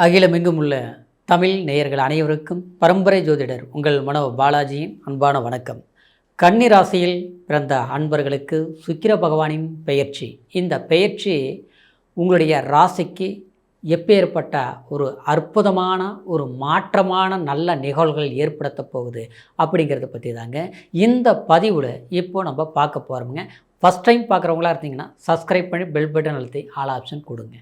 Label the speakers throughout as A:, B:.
A: அகிலமெங்கும் உள்ள தமிழ் நேயர்கள் அனைவருக்கும் பரம்பரை ஜோதிடர் உங்கள் மனோ பாலாஜியின் அன்பான வணக்கம். கன்னி ராசியில் பிறந்த அன்பர்களுக்கு சுக்கிர பகவானின் பெயர்ச்சி, இந்த பெயர்ச்சி உங்களுடைய ராசிக்கு எப்பேற்பட்ட ஒரு அற்புதமான ஒரு மாற்றமான நல்ல நிகழ்வுகள் ஏற்படுத்த போகுது அப்படிங்கிறத பற்றி தாங்க இந்த பதிவில் இப்போ நம்ம பார்க்க போகிறோமுங்க. ஃபஸ்ட் டைம் பார்க்குறவங்களா இருந்தீங்கன்னா சப்ஸ்கிரைப் பண்ணி பெல் பட்டன் அழுத்தி ஆல் ஆப்ஷன் கொடுங்க.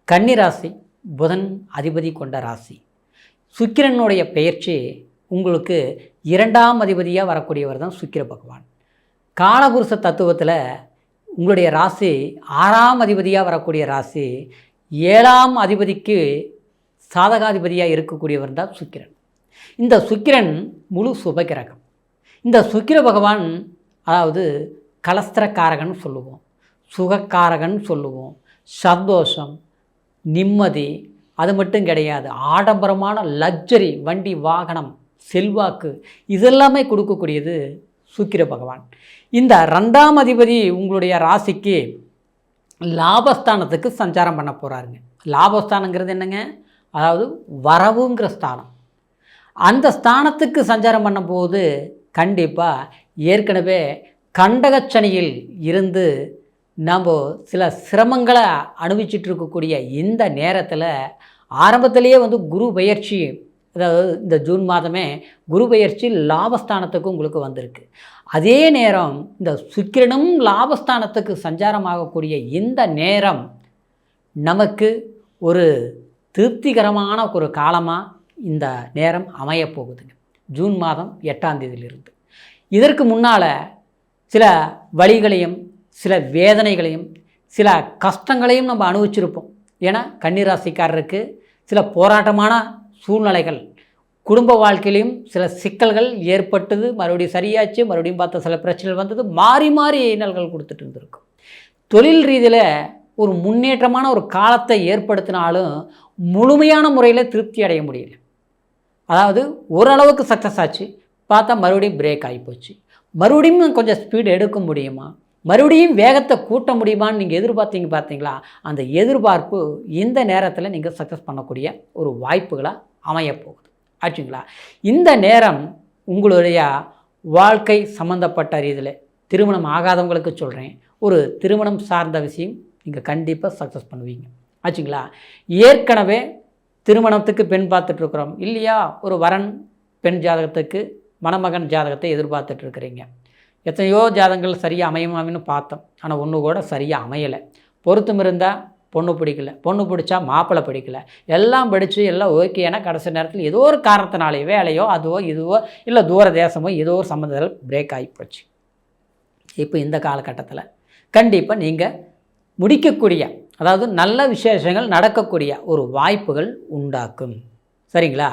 A: கன்னி ராசி புதன் அதிபதி கொண்ட ராசி. சுக்கிரனுடைய பெயர்ச்சி உங்களுக்கு 2ஆம் அதிபதியாக வரக்கூடியவர் தான் சுக்கிர பகவான். காலபுருஷ தத்துவத்தில் உங்களுடைய ராசி 6ஆம் அதிபதியாக வரக்கூடிய ராசி. 7ஆம் அதிபதிக்கு சாதகாதிபதியாக இருக்கக்கூடியவர் தான் சுக்கிரன். இந்த சுக்கிரன் முழு சுபகிரகம். இந்த சுக்கிர பகவான் அதாவது கலஸ்திரக்காரகன் சொல்லுவோம், சுகக்காரகன் சொல்லுவோம், சந்தோஷம், நிம்மதி, அது மட்டும் கிடையாது, ஆடம்பரமான லக்ஸரி வண்டி வாகனம், செல்வாக்கு, இதெல்லாமே கொடுக்கக்கூடியது சுக்கிர பகவான். இந்த 2ஆம் அதிபதி உங்களுடைய ராசிக்கு லாபஸ்தானத்துக்கு சஞ்சாரம் பண்ண போகிறாருங்க. லாபஸ்தானங்கிறது என்னங்க? அதாவது வரவுங்கிற ஸ்தானம். அந்த ஸ்தானத்துக்கு சஞ்சாரம் பண்ணும்போது கண்டிப்பாக ஏற்கனவே கண்டகச்சனியில் இருந்து நம்ம சில சிரமங்களை அனுபவிச்சுட்டு இருக்கக்கூடிய இந்த நேரத்தில் ஆரம்பத்திலேயே குரு பெயர்ச்சி, அதாவது இந்த ஜூன் மாதமே குரு பெயர்ச்சி லாபஸ்தானத்துக்கு உங்களுக்கு வந்திருக்கு. அதே நேரம் இந்த சுக்கிரனும் லாபஸ்தானத்துக்கு சஞ்சாரமாகக்கூடிய இந்த நேரம் நமக்கு ஒரு திருப்திகரமான ஒரு காலமாக இந்த நேரம் அமையப்போகுதுங்க. ஜூன் மாதம் 8ஆம் தேதியிலிருந்து. இதற்கு முன்னால் சில வழிகளையும் சில வேதனைகளையும் சில கஷ்டங்களையும் நம்ம அனுபவிச்சிருப்போம். ஏன்னா கன்னிராசிக்காரருக்கு சில போராட்டமான சூழ்நிலைகள், குடும்ப வாழ்க்கையிலையும் சில சிக்கல்கள் ஏற்பட்டது, மறுபடியும் சரியாச்சு, மறுபடியும் பார்த்த சில பிரச்சனைகள் வந்தது, மாறி மாறி இன்னல்கள் கொடுத்துட்டு இருந்திருக்கும். தொழில் ரீதியில் ஒரு முன்னேற்றமான ஒரு காலத்தை ஏற்படுத்தினாலும் முழுமையான முறையில் திருப்தி அடைய முடியல. அதாவது ஓரளவுக்கு சக்ஸஸ் ஆச்சு, பார்த்தா மறுபடியும் பிரேக் ஆகிப்போச்சு. மறுபடியும் கொஞ்சம் ஸ்பீடு எடுக்க முடியுமா, மறுபடியும் வேகத்தை கூட்ட முடியுமான்னு நீங்கள் பார்த்தீங்களா? அந்த எதிர்பார்ப்பு இந்த நேரத்தில் நீங்கள் சக்ஸஸ் பண்ணக்கூடிய ஒரு வாய்ப்புகளாக அமையப்போகுது ஆச்சுங்களா. இந்த நேரம் உங்களுடைய வாழ்க்கை சம்மந்தப்பட்ட ரீதியில் திருமணம் ஆகாதவங்களுக்கு சொல்கிறேன், ஒரு திருமணம் சார்ந்த விஷயம் நீங்கள் கண்டிப்பாக சக்ஸஸ் பண்ணுவீங்க ஆச்சுங்களா. ஏற்கனவே திருமணத்துக்கு பெண் பார்த்துட்ருக்குறோம் இல்லையா, ஒரு வரன் பெண் ஜாதகத்துக்கு மணமகன் ஜாதகத்தை எதிர்பார்த்துட்ருக்குறீங்க. எத்தனையோ ஜாதகங்கள் சரியாக அமையுமாமின்னு பார்த்தோம், ஆனால் ஒன்று கூட சரியாக அமையலை. பொருத்தம் இருந்தால் பொண்ணு பிடிக்கல, பொண்ணு பிடிச்சா மாப்பிள்ளை பிடிக்கல, எல்லாம் படித்து எல்லாம் ஓகே. ஏன்னா கடைசி நேரத்தில் ஏதோ ஒரு காரணத்தினாலே வேலையோ அதுவோ இதுவோ இல்லை தூர தேசமோ ஏதோ ஒரு சம்மந்தத்தில் பிரேக் ஆகிப்போச்சு. இப்போ இந்த காலகட்டத்தில் கண்டிப்பாக நீங்கள் முடிக்கக்கூடிய, அதாவது நல்ல விசேஷங்கள் நடக்கக்கூடிய ஒரு வாய்ப்புகள் உண்டாக்கும் சரிங்களா.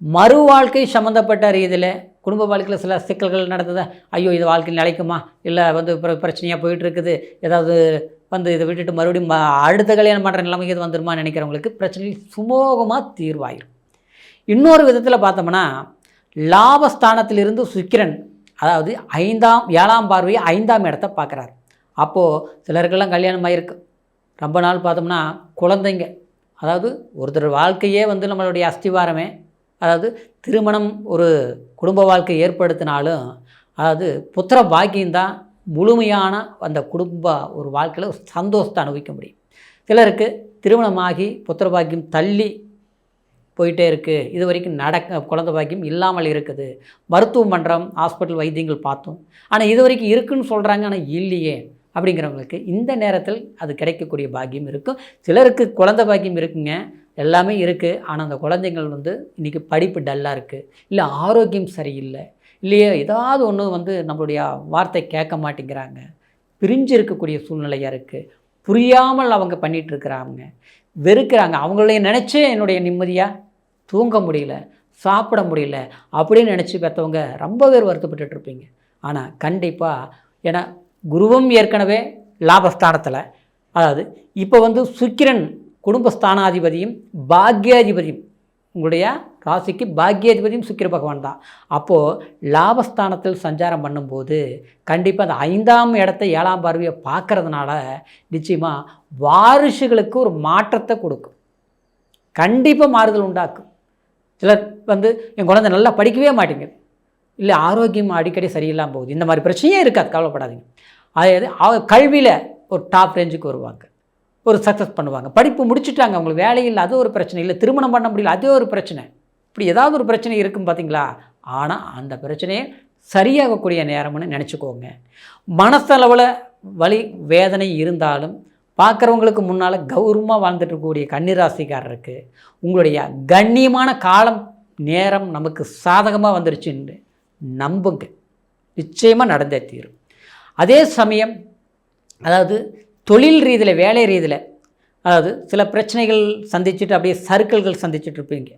A: மறு வாழ்க்கை சம்மந்தப்பட்ட ரீதியில் குடும்ப வாழ்க்கையில் சில சிக்கல்கள் நடந்தது, ஐயோ இது வாழ்க்கையில் நிலைக்குமா, இல்லை பிரச்சனையாக போயிட்டுருக்குது, ஏதாவது இதை விட்டுட்டு மறுபடியும் அடுத்த கல்யாணம் பண்ணுற நிலைமைக்கு இது வந்துருமா நினைக்கிறவங்களுக்கு பிரச்சனை சுமூகமாக தீர்வாயிரும். இன்னொரு விதத்தில் பார்த்தோம்னா லாபஸ்தானத்திலிருந்து சுக்கிரன் அதாவது 7ஆம் பார்வையை 5ஆம் இடத்தை பார்க்குறாரு. அப்போது சிலருக்கெல்லாம் கல்யாணம் ஆகிருக்கு, ரொம்ப நாள் பார்த்தோம்னா குழந்தைங்க, அதாவது ஒருத்தர் வாழ்க்கையே நம்மளுடைய அஸ்திவாரமே, அதாவது திருமணம் ஒரு குடும்ப வாழ்க்கை ஏற்படுத்தினாலும் அதாவது புத்திர பாக்கியம்தான் முழுமையான அந்த குடும்ப ஒரு வாழ்க்கையில் ஒரு சந்தோஷத்தை அனுபவிக்க முடியும். சிலருக்கு திருமணமாகி புத்திர பாக்கியம் தள்ளி போயிட்டே இருக்குது, இது வரைக்கும் குழந்தை பாக்கியம் இல்லாமல் இருக்குது. மருத்துவம் பண்ணுறோம், ஹாஸ்பிட்டல் வைத்தியங்கள் பார்த்தோம், ஆனால் இது வரைக்கும் இருக்குதுன்னு சொல்கிறாங்க, ஆனால் இல்லையே அப்படிங்கிறவங்களுக்கு இந்த நேரத்தில் அது கிடைக்கக்கூடிய பாக்கியம் இருக்கும். சிலருக்கு குழந்தை பாக்கியம் இருக்குங்க, எல்லாமே இருக்குது, ஆனால் அந்த குழந்தைங்கள் இன்றைக்கி படிப்பு டல்லாக இருக்குது, இல்லை ஆரோக்கியம் சரியில்லை, இல்லையே ஏதாவது ஒன்று நம்மளுடைய வார்த்தை கேட்க மாட்டேங்கிறாங்க, பிரிஞ்சு இருக்கக்கூடிய சூழ்நிலையாக இருக்குது, புரியாமல் அவங்க பண்ணிகிட்ருக்கிறாங்க, வெறுக்கிறாங்க. அவங்களே நினச்சி என்னுடைய நிம்மதியாக தூங்க முடியல, சாப்பிட முடியல அப்படின்னு நினச்சி பெற்றவங்க ரொம்ப பேர் வருத்தப்பட்டுருப்பீங்க. ஆனால் கண்டிப்பாக ஏன்னா குருவும் ஏற்கனவே லாபஸ்தானத்தில், அதாவது இப்போ சுக்கிரன் குடும்பஸ்தானாதிபதியும் பாக்யாதிபதியும், உங்களுடைய ராசிக்கு பாக்யாதிபதியும் சுக்கிர பகவான் தான். அப்போது லாபஸ்தானத்தில் சஞ்சாரம் பண்ணும்போது கண்டிப்பாக அந்த 5ஆம் இடத்தை 7ஆம் பார்வையை பார்க்கறதுனால நிச்சயமாக வாரிசுகளுக்கு ஒரு மாற்றத்தை கொடுக்கும். கண்டிப்பாக மாறுதல் உண்டாக்கும். சிலர் வந்து என் குழந்தை நல்லா படிக்கவே மாட்டேங்குது, இல்லை ஆரோக்கியம் அடிக்கடி சரியில்லாமல் போகுது, இந்த மாதிரி பிரச்சனையே இருக்காது, கவலைப்படாதீங்க. அதாவது கல்வியில் ஒரு டாப் ரேஞ்சுக்கு வருவாங்க, ஒரு சக்ஸஸ் பண்ணுவாங்க, படிப்பு முடிச்சுட்டாங்க, அவங்களுக்கு வேலை இல்லை, அது ஒரு பிரச்சனை, இல்லை திருமணம் பண்ண முடியல, அதே ஒரு பிரச்சனை, இப்படி ஏதாவது ஒரு பிரச்சனை இருக்கும் பார்த்தீங்களா. ஆனால் அந்த பிரச்சனையை சரியாகக்கூடிய நேரம்னு நினச்சிக்கோங்க. மனசளவில் வலி வேதனை இருந்தாலும் பார்க்குறவங்களுக்கு முன்னால் கௌரவமாக வாழ்ந்துட்டு இருக்கக்கூடிய கன்னிராசிக்காரருக்கு உங்களுடைய கண்ணியமான காலம் நேரம் நமக்கு சாதகமாக வந்துருச்சுன்னு நம்புங்க, நிச்சயமாக நடந்தே தீரும். அதே சமயம் அதாவது தொழில் ரீதியில், வேலை ரீதியில், அதாவது சில பிரச்சனைகள் சந்திச்சுட்டு அப்படியே சர்க்கிள்கள் சந்திச்சுட்டு இருப்பீங்க,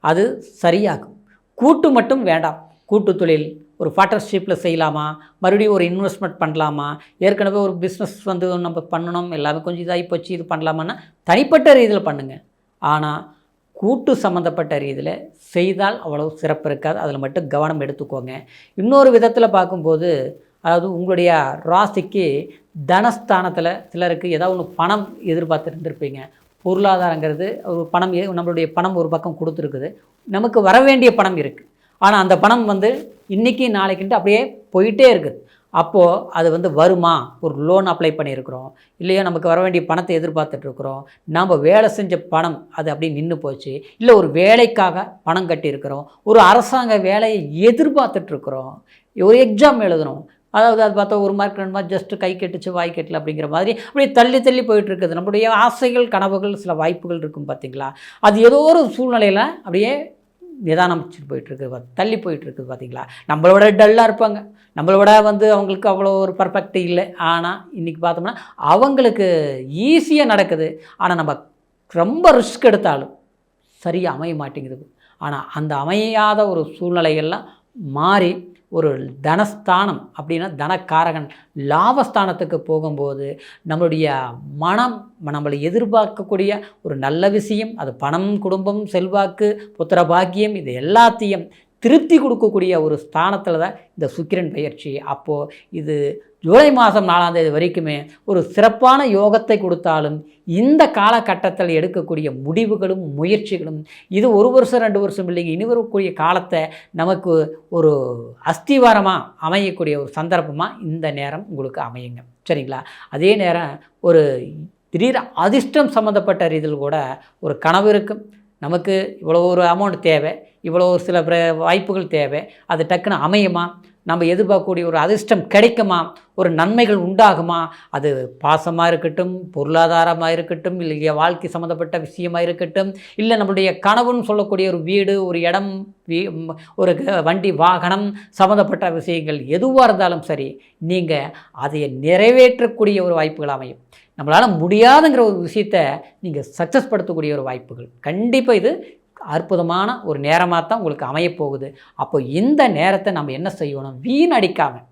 A: அது சரியாகும். கூட்டு மட்டும் வேண்டாம். கூட்டு தொழில் ஒரு பார்ட்னர்ஷிப்பில் செய்யலாமா, மறுபடியும் ஒரு இன்வெஸ்ட்மெண்ட் பண்ணலாமா, ஏற்கனவே ஒரு பிஸ்னஸ் வந்து நம்ம பண்ணணும், எல்லாமே கொஞ்சம் இதாகி போச்சு, இது பண்ணலாமான்னா தனிப்பட்ட ரீதியில் பண்ணுங்கள். ஆனால் கூட்டு சம்மந்தப்பட்ட ரீதியில் செய்தால் அவ்வளோ சிறப்பு இருக்காது, அதில் மட்டும் கவனம் எடுத்துக்கோங்க. இன்னொரு விதத்தில் பார்க்கும்போது, அதாவது உங்களுடைய ராசிக்கு தனஸ்தானத்தில் சிலருக்கு ஏதாவது ஒன்று பணம் எதிர்பார்த்து இருந்திருப்பீங்க. பொருளாதாரங்கிறது ஒரு பணம், நம்மளுடைய பணம் ஒரு பக்கம் கொடுத்துருக்குது, நமக்கு வர வேண்டிய பணம் இருக்குது, ஆனால் அந்த பணம் வந்து இன்றைக்கி நாளைக்குன்ட்டு அப்படியே போயிட்டே இருக்குது. அப்போது அது வந்து வருமா, ஒரு லோன் அப்ளை பண்ணியிருக்கிறோம், இல்லையா நமக்கு வர வேண்டிய பணத்தை எதிர்பார்த்துட்ருக்குறோம், நாம் வேலை செஞ்ச பணம் அது அப்படியே நின்று போச்சு, இல்லை ஒரு வேலைக்காக பணம் கட்டியிருக்கிறோம், ஒரு அரசாங்க வேலையை எதிர்பார்த்துட்ருக்குறோம், ஒரு எக்ஸாம் எழுதணும், அதாவது அது பார்த்தா ஒரு மார்க் 2 மார்க் ஜஸ்ட்டு கை கெட்டுச்சு வாய் கெட்டல அப்படிங்கிற மாதிரி அப்படியே தள்ளி தள்ளி போயிட்டுருக்குது. நம்மளுடைய ஆசைகள் கனவுகள் சில வாய்ப்புகள் இருக்கும் பார்த்தீங்களா, அது ஏதோ ஒரு சூழ்நிலையில் அப்படியே நிதானமிச்சுட்டு போயிட்டுருக்கு, தள்ளி போயிட்டுருக்குது பார்த்தீங்களா. நம்மளோட டல்லாக இருப்பாங்க, நம்மளோட வந்து அவங்களுக்கு அவ்வளோ ஒரு பர்ஃபெக்ட் இல்லை, ஆனால் இன்றைக்கி பார்த்தோம்னா அவங்களுக்கு ஈஸியாக நடக்குது. ஆனால் நம்ம ரொம்ப ரிஸ்க் எடுத்தாலும் சரியாக அமைய மாட்டேங்குது. ஆனால் அந்த அமையாத ஒரு சூழ்நிலைகள்லாம் மாறி ஒரு தனஸ்தானம் அப்படின்னா தனக்காரகன் லாபஸ்தானத்துக்கு போகும்போது நம்மளுடைய மனம் நம்மளை எதிர்பார்க்கக்கூடிய ஒரு நல்ல விஷயம், அது பணம், குடும்பம், செல்வாக்கு, புத்திர பாக்கியம், இது எல்லாத்தையும் திருப்தி கொடுக்கக்கூடிய ஒரு ஸ்தானத்தில் தான் இந்த சுக்கிரன் பயிற்சி. அப்போது இது ஜூலை மாதம் 4ஆம் தேதி வரைக்குமே ஒரு சிறப்பான யோகத்தை கொடுத்தாலும் இந்த காலகட்டத்தில் எடுக்கக்கூடிய முடிவுகளும் முயற்சிகளும் இது 1 வருஷம் 2 வருஷம் இல்லைங்க, இனி வரக்கூடிய காலத்தை நமக்கு ஒரு அஸ்திவாரமாக அமையக்கூடிய ஒரு சந்தர்ப்பமாக இந்த நேரம் உங்களுக்கு அமையுங்க, சரிங்களா. அதே நேரம் ஒரு திடீர் அதிர்ஷ்டம் சம்மந்தப்பட்ட ரீதியில் கூட ஒரு கனவு இருக்கும், நமக்கு இவ்வளோ ஒரு அமௌண்ட் தேவை, இவ்வளோ ஒரு சில வாய்ப்புகள் தேவை, அது டக்குன்னு அமையுமா, நம்ம எதிர்பார்க்கக்கூடிய ஒரு அதிர்ஷ்டம் கிடைக்குமா, ஒரு நன்மைகள் உண்டாகுமா, அது பாசமாக இருக்கட்டும், பொருளாதாரமாக இருக்கட்டும், இல்லை வாழ்க்கை சம்மந்தப்பட்ட விஷயமாக இருக்கட்டும், இல்லை நம்மளுடைய கனவுன்னு சொல்லக்கூடிய ஒரு வீடு, ஒரு இடம், ஒரு வண்டி வாகனம் சம்மந்தப்பட்ட விஷயங்கள் எதுவாக இருந்தாலும் சரி, நீங்கள் அதை நிறைவேற்றக்கூடிய ஒரு வாய்ப்புகள் அமையும். நம்மளால் முடியாதுங்கிற ஒரு விஷயத்தை நீங்கள் சக்ஸஸ் படுத்தக்கூடிய ஒரு வாய்ப்புகள் கண்டிப்பாக இது அற்புதமான ஒரு நேரமாக தான் உங்களுக்கு அமையப்போகுது. அப்போ இந்த நேரத்தை நம்ம என்ன செய்யணும், வீணடிக்காமல்,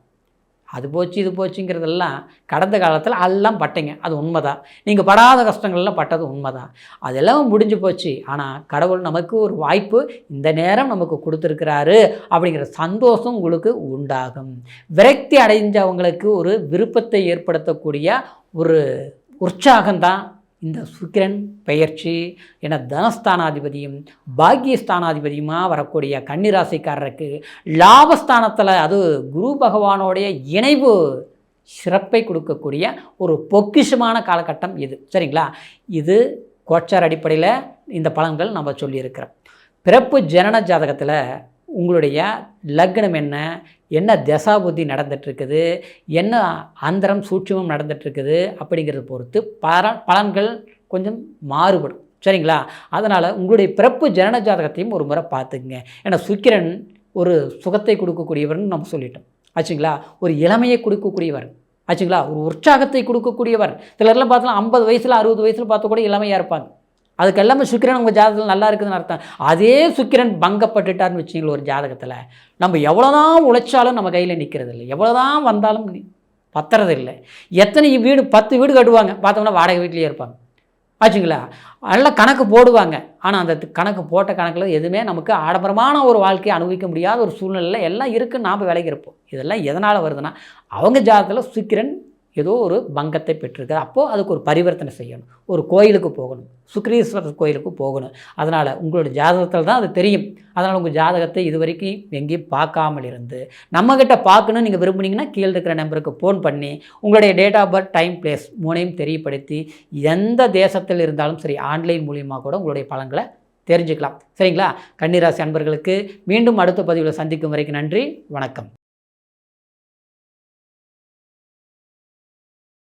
A: அது போச்சு இது போச்சுங்கிறதெல்லாம் கடந்த காலத்தில் எல்லாம் பட்டீங்க, அது உண்மைதான், நீங்கள் படாத கஷ்டங்கள்லாம் பட்டது உண்மைதான், அதெல்லாம் முடிஞ்சு போச்சு. ஆனால் கடவுள் நமக்கு ஒரு வாய்ப்பு இந்த நேரம் நமக்கு கொடுத்துருக்கிறாரு அப்படிங்கிற சந்தோஷம் உங்களுக்கு உண்டாகும். விரக்தி அடைஞ்சவங்களுக்கு ஒரு விருப்பத்தை ஏற்படுத்தக்கூடிய ஒரு உற்சாகம்தான் இந்த சுக்கிரன் பெயர்ச்சி. என தனஸ்தானாதிபதியும் பாக்கியஸ்தானாதிபதியுமாக வரக்கூடிய கன்னிராசிக்காரருக்கு லாபஸ்தானத்தில் அது குரு பகவானோடைய இணைவு சிறப்பை கொடுக்கக்கூடிய ஒரு பொக்கிஷமான காலகட்டம் இது, சரிங்களா. இது கோச்சார் அடிப்படையில் இந்த பலன்கள் நம்ம சொல்லியிருக்கிறோம். பிறப்பு ஜனன ஜாதகத்தில் உங்களுடைய லக்னம் என்ன, என்ன தசாபுத்தி நடந்துகிட்ருக்குது, என்ன அந்தரம் சூட்சமம் நடந்துகிட்ருக்குது அப்படிங்கிறத பொறுத்து பலன்கள் கொஞ்சம் மாறுபடும், சரிங்களா. அதனால் உங்களுடைய பிறப்பு ஜனன ஜாதகத்தையும் ஒரு முறை பார்த்துக்குங்க. ஏன்னா சுக்கிரன் ஒரு சுகத்தை கொடுக்கக்கூடியவர்னு நம்ம சொல்லிட்டோம் ஆச்சுங்களா, ஒரு இளமையை கொடுக்கக்கூடியவர் ஆச்சுங்களா, ஒரு உற்சாகத்தை கொடுக்கக்கூடியவர். சிலர்லாம் பார்த்தலாம் 50 வயசில் 60 வயசில் பார்த்து கூட இளமையாக இருப்பாங்க, அதுக்கு எல்லாமே சுக்கிரன் உங்கள் ஜாதகத்தில் நல்லா இருக்குதுன்னு அர்த்தம். அதே சுக்கிரன் பங்கப்பட்டுட்டார்னு வச்சிங்களா ஒரு ஜாதகத்தில், நம்ம எவ்வளோதான் உழைச்சாலும் நம்ம கையில் நிற்கிறது இல்லை, எவ்வளோதான் வந்தாலும் பத்துறது இல்லை. எத்தனை வீடு 10 வீடு கட்டுவாங்க, பார்த்தோம்னா வாடகை வீட்லேயே இருப்பாங்க ஆச்சுங்களா. நல்லா கணக்கு போடுவாங்க, ஆனால் அந்த கணக்கு போட்ட கணக்கில் எதுவுமே நமக்கு ஆடம்பரமான ஒரு வாழ்க்கையை அனுபவிக்க முடியாத ஒரு சூழ்நிலையில் எல்லாம் இருக்குன்னு நாம் விலகி இருப்போம். இதெல்லாம் எதனால் வருதுன்னா அவங்க ஜாதகத்தில் சுக்கிரன் ஏதோ ஒரு பங்கத்தை பெற்றிருக்கு. அப்போது அதுக்கு ஒரு பரிவர்த்தனை செய்யணும், ஒரு கோயிலுக்கு போகணும், சுக்ரீஸ்வரர் கோயிலுக்கு போகணும். அதனால் உங்களோட ஜாதகத்தில் தான் அது தெரியும். அதனால் உங்கள் ஜாதகத்தை இது வரைக்கும் எங்கேயும் பார்க்காமல் இருந்து நம்மக்கிட்ட பார்க்கணுன்னு நீங்கள் விரும்புனீங்கன்னா கீழே இருக்கிற நம்பருக்கு ஃபோன் பண்ணி உங்களுடைய date of birth, time, place மூணையும் தெரியப்படுத்தி எந்த தேசத்தில் இருந்தாலும் சரி ஆன்லைன் மூலியமாக கூட உங்களுடைய பலன்களை தெரிஞ்சுக்கலாம். சரிங்களா? கன்னிராசி அன்பர்களுக்கு மீண்டும் அடுத்த பதிவில் சந்திக்கும் வரைக்கும் நன்றி, வணக்கம்.